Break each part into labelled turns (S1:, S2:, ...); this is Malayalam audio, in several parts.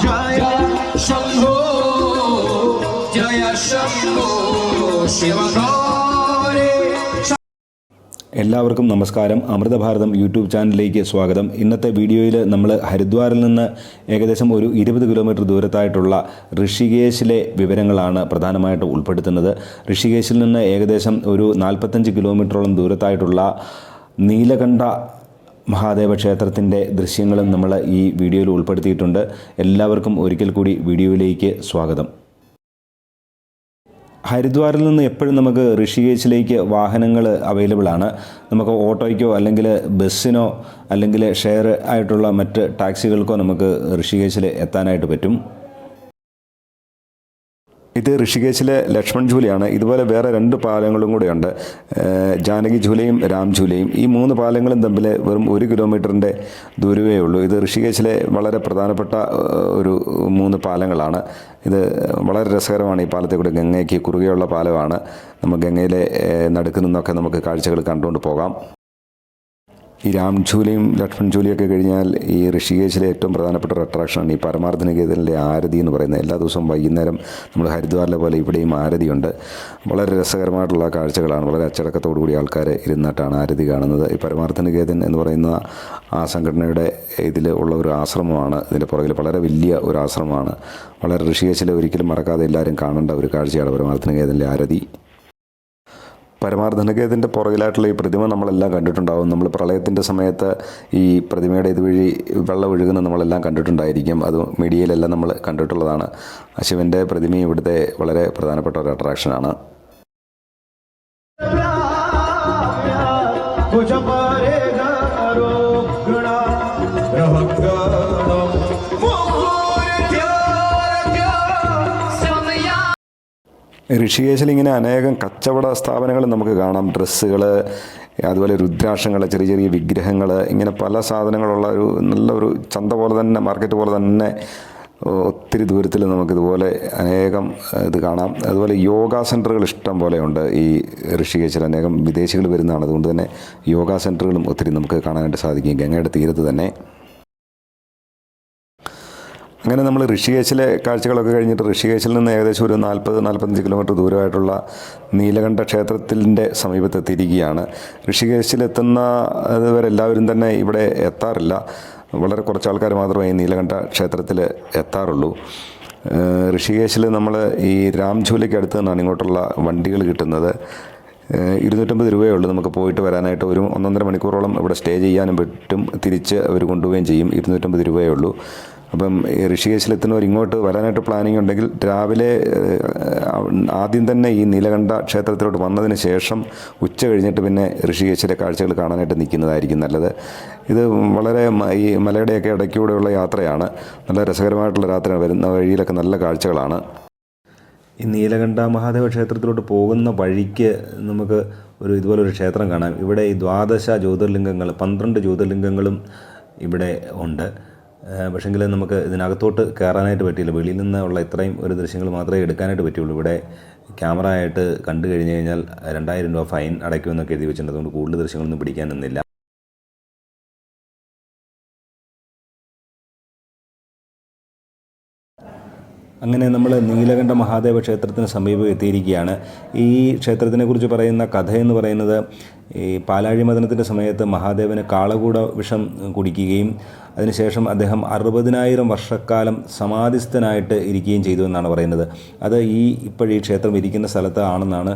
S1: जय शंभो जय शंभो शिव गौरी.
S2: എല്ലാവർക്കും നമസ്കാരം. അമൃതഭാരതം യൂട്യൂബ് ചാനലിലേക്ക് സ്വാഗതം. ഇന്നത്തെ വീഡിയോയിൽ നമ്മൾ ഹരിദ്വാറിൽ നിന്ന് ഏകദേശം ഒരു 20 കിലോമീറ്റർ ദൂരത്തായിട്ടുള്ള ഋഷികേശിലെ വിവരങ്ങളാണ് പ്രധാനമായിട്ട് ഉൾപ്പെടുത്തുന്നത്. ഋഷികേശിൽ നിന്ന് ഏകദേശം ഒരു 45 കിലോമീറ്ററോളം ദൂരത്തായിട്ടുള്ള നീലകണ്ഠ മഹാദേവ ക്ഷേത്രത്തിൻ്റെ ദൃശ്യങ്ങളും നമ്മൾ ഈ വീഡിയോയിൽ ഉൾപ്പെടുത്തിയിട്ടുണ്ട്. എല്ലാവർക്കും ഒരിക്കൽ കൂടി വീഡിയോയിലേക്ക് സ്വാഗതം. ഹരിദ്വാറിൽ നിന്ന് എപ്പോഴും നമുക്ക് ഋഷികേശിലേക്ക് വാഹനങ്ങൾ അവൈലബിൾ ആണ്. നമുക്ക് ഓട്ടോയ്ക്കോ അല്ലെങ്കിൽ ബസ്സിനോ അല്ലെങ്കിൽ ഷെയർ ആയിട്ടുള്ള മറ്റ് ടാക്സികൾക്കോ നമുക്ക് ഋഷികേശിൽ എത്താനായിട്ട് പറ്റും. ഇത് ഋഷികേശിലെ ലക്ഷ്മൺ ഝൂലയാണ്. ഇതുപോലെ വേറെ 2 പാലങ്ങളും കൂടെയുണ്ട്, ജാനകി ഝൂലയും രാം ഝൂലയും. ഈ 3 പാലങ്ങളും തമ്മിൽ വെറും 1 കിലോമീറ്ററിൻ്റെ ദൂരമേ ഉള്ളൂ. ഇത് ഋഷികേശിലെ വളരെ പ്രധാനപ്പെട്ട ഒരു 3 പാലങ്ങളാണ്. ഇത് വളരെ രസകരമാണ്. ഈ പാലത്തെ കൂടെ ഗംഗയ്ക്ക് കുറുകെയുള്ള പാലമാണ്. നമുക്ക് ഗംഗയിലെ നടുക്ക് നിന്നൊക്കെ നമുക്ക് കാഴ്ചകൾ കണ്ടുകൊണ്ട് പോകാം. ഈ രാം ഝൂലയും ലക്ഷ്മൺ ഝൂലയൊക്കെ കഴിഞ്ഞാൽ ഈ ഋഷികേശിലെ ഏറ്റവും പ്രധാനപ്പെട്ട ഒരു അട്രാക്ഷനാണ് ഈ പരമാർത്ഥ നികേതനിലെ ആരതി എന്ന് പറയുന്നത്. എല്ലാ ദിവസവും വൈകുന്നേരം നമ്മൾ ഹരിദ്വാറിലെ പോലെ ഇവിടെയും ആരതിയുണ്ട്. വളരെ രസകരമായിട്ടുള്ള കാഴ്ചകളാണ്. വളരെ അച്ചടക്കത്തോടു കൂടി ആൾക്കാർ ഇരുന്നിട്ടാണ് ആരതി കാണുന്നത്. ഈ പരമാർത്ഥ നികേതൻ എന്ന് പറയുന്ന ആ സംഘടനയുടെ ഇതിൽ ഉള്ള ഒരു ആശ്രമമാണ്. ഇതിൻ്റെ പുറകിൽ വളരെ വലിയ ഒരു ആശ്രമമാണ്. വളരെ ഋഷികേശിലെ ഒരിക്കലും മറക്കാതെ എല്ലാവരും കാണേണ്ട ഒരു കാഴ്ചയാണ് പരമാർത്ഥ നികേതനിലെ ആരതി. പരമാർത്ഥ നികേതൻ്റെ പുറകിലായിട്ടുള്ള ഈ പ്രതിമ നമ്മളെല്ലാം കണ്ടിട്ടുണ്ടാകും. നമ്മൾ പ്രളയത്തിൻ്റെ സമയത്ത് ഈ പ്രതിമയുടെ ഇതുവഴി വെള്ളം ഒഴുകുന്നത് നമ്മളെല്ലാം കണ്ടിട്ടുണ്ടായിരിക്കും. അത് മീഡിയയിലെല്ലാം നമ്മൾ കണ്ടിട്ടുള്ളതാണ്. ശിവൻ്റെ പ്രതിമയും ഇവിടുത്തെ വളരെ പ്രധാനപ്പെട്ട ഒരു അട്രാക്ഷനാണ്. ഋഷികേശിൽ ഇങ്ങനെ അനേകം കച്ചവട സ്ഥാപനങ്ങൾ നമുക്ക് കാണാം. ഡ്രസ്സുകൾ, അതുപോലെ രുദ്രാക്ഷങ്ങൾ, ചെറിയ ചെറിയ വിഗ്രഹങ്ങൾ, ഇങ്ങനെ പല സാധനങ്ങളുള്ള ഒരു നല്ലൊരു ചന്ത പോലെ തന്നെ, മാർക്കറ്റ് പോലെ തന്നെ ഒത്തിരി ദൂരത്തിൽ നമുക്കിതുപോലെ അനേകം ഇത് കാണാം. അതുപോലെ യോഗ സെൻറ്ററുകൾ ഇഷ്ടം പോലെയുണ്ട് ഈ ഋഷികേശിൽ. അനേകം വിദേശികൾ വരുന്നതാണ്. അതുകൊണ്ട് തന്നെ യോഗ സെൻറ്ററുകളും ഒത്തിരി നമുക്ക് കാണാനായിട്ട് സാധിക്കും ഗംഗയുടെ തീരത്ത് തന്നെ. അങ്ങനെ നമ്മൾ ഋഷികേശിലെ കാഴ്ചകളൊക്കെ കഴിഞ്ഞിട്ട് ഋഷികേശിൽ നിന്ന് ഏകദേശം ഒരു 40-45 കിലോമീറ്റർ ദൂരമായിട്ടുള്ള നീലകണ്ഠ ക്ഷേത്രത്തിൻ്റെ സമീപത്തെത്തിയിരിക്കുകയാണ്. ഋഷികേശിലെത്തുന്ന ഇതുവരെല്ലാവരും തന്നെ ഇവിടെ എത്താറില്ല. വളരെ കുറച്ച് ആൾക്കാർ മാത്രമേ ഈ നീലകണ്ഠ ക്ഷേത്രത്തിൽ എത്താറുള്ളൂ. ഋഷികേശിൽ നമ്മൾ ഈ രാം ഝൂലയ്ക്ക് അടുത്ത് നിന്നാണ് ഇങ്ങോട്ടുള്ള വണ്ടികൾ കിട്ടുന്നത്. 250 രൂപയേ ഉള്ളൂ നമുക്ക് പോയിട്ട് വരാനായിട്ട്. ഒരു 1.5 മണിക്കൂറോളം ഇവിടെ സ്റ്റേ ചെയ്യാനും പറ്റും. തിരിച്ച് അവർ കൊണ്ടുപോവുകയും ചെയ്യും. 250 രൂപയേ ഉള്ളൂ. അപ്പം ഋഷികേശിലെത്തുന്നവർ ഇങ്ങോട്ട് വരാനായിട്ട് പ്ലാനിങ് ഉണ്ടെങ്കിൽ രാവിലെ ആദ്യം തന്നെ ഈ നീലകണ്ഠ ക്ഷേത്രത്തിലോട്ട് വന്നതിന് ശേഷം ഉച്ച കഴിഞ്ഞിട്ട് പിന്നെ ഋഷികേശിലെ കാഴ്ചകൾ കാണാനായിട്ട് നിൽക്കുന്നതായിരിക്കും നല്ലത്. ഇത് വളരെ ഈ മലയുടെയൊക്കെ ഇടയ്ക്കൂടെയുള്ള യാത്രയാണ്. നല്ല രസകരമായിട്ടുള്ള യാത്രയാണ്. വരുന്ന വഴിയിലൊക്കെ നല്ല കാഴ്ചകളാണ്. ഈ നീലകണ്ഠ മഹാദേവ ക്ഷേത്രത്തിലോട്ട് പോകുന്ന വഴിക്ക് നമുക്ക് ഇതുപോലൊരു ക്ഷേത്രം കാണാം. ഇവിടെ ഈ 12 ജ്യോതിർലിംഗങ്ങൾ, 12 ജ്യോതിർലിംഗങ്ങളും ഇവിടെ ഉണ്ട്. പക്ഷേങ്കിൽ നമുക്ക് ഇതിനകത്തോട്ട് കയറാനായിട്ട് പറ്റിയില്ല. വെളിയിൽ നിന്നുള്ള ഇത്രയും ഒരു ദൃശ്യങ്ങൾ മാത്രമേ എടുക്കാനായിട്ട് പറ്റുള്ളൂ. ഇവിടെ ക്യാമറ ആയിട്ട് കണ്ടു കഴിഞ്ഞ് കഴിഞ്ഞാൽ 2000 രൂപ ഫൈൻ അടയ്ക്കുമെന്നൊക്കെ എഴുതി വെച്ചിട്ടുണ്ട്. അതുകൊണ്ട് കൂടുതൽ ദൃശ്യങ്ങളൊന്നും പിടിക്കാൻ നിന്നില്ല. അങ്ങനെ നമ്മൾ നീലകണ്ഠ മഹാദേവ ക്ഷേത്രത്തിന് സമീപം എത്തിയിരിക്കുകയാണ്. ഈ ക്ഷേത്രത്തിനെക്കുറിച്ച് പറയുന്ന കഥയെന്ന് പറയുന്നത് ഈ പാലാഴി മദനത്തിൻ്റെ സമയത്ത് മഹാദേവന് കാളകൂട വിഷം കുടിക്കുകയും അതിനുശേഷം അദ്ദേഹം 60,000 വർഷക്കാലം സമാധിസ്ഥനായിട്ട് ഇരിക്കുകയും ചെയ്തു എന്നാണ് പറയുന്നത്. അത് ഈ ക്ഷേത്രം ഇരിക്കുന്ന സ്ഥലത്ത് ആണെന്നാണ്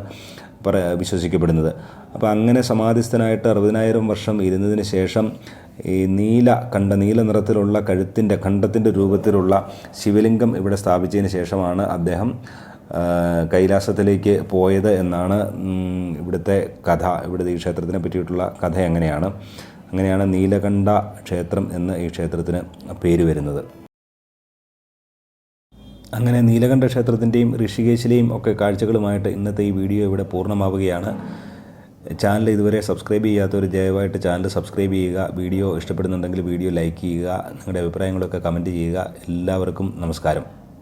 S2: വിശ്വസിക്കപ്പെടുന്നത്. അപ്പോൾ അങ്ങനെ സമാധിസ്ഥനായിട്ട് 60,000 വർഷം ഇരുന്നതിന് ശേഷം ഈ നീല നിറത്തിലുള്ള കണ്ഠത്തിൻ്റെ രൂപത്തിലുള്ള ശിവലിംഗം ഇവിടെ സ്ഥാപിച്ചതിന് ശേഷമാണ് അദ്ദേഹം കൈലാസത്തിലേക്ക് പോയത് എന്നാണ് ഇവിടുത്തെ കഥ. ഇവിടുത്തെ ഈ ക്ഷേത്രത്തിനെ പറ്റിയിട്ടുള്ള കഥ അങ്ങനെയാണ് നീലകണ്ഠ ക്ഷേത്രം എന്ന് ഈ ക്ഷേത്രത്തിന് പേര് വരുന്നത്. അങ്ങനെ നീലകണ്ഠ ക്ഷേത്രത്തിൻ്റെയും ഋഷികേശിലെയും ഒക്കെ കാഴ്ചകളുമായിട്ട് ഇന്നത്തെ ഈ വീഡിയോ ഇവിടെ പൂർണ്ണമാവുകയാണ്. ചാനൽ ഇതുവരെ സബ്സ്ക്രൈബ് ചെയ്യാത്തവർ ദയവായിട്ട് ചാനൽ സബ്സ്ക്രൈബ് ചെയ്യുക. വീഡിയോ ഇഷ്ടപ്പെടുന്നുണ്ടെങ്കിൽ വീഡിയോ ലൈക്ക് ചെയ്യുക. നിങ്ങളുടെ അഭിപ്രായങ്ങളൊക്കെ കമൻറ്റ് ചെയ്യുക. എല്ലാവർക്കും നമസ്കാരം.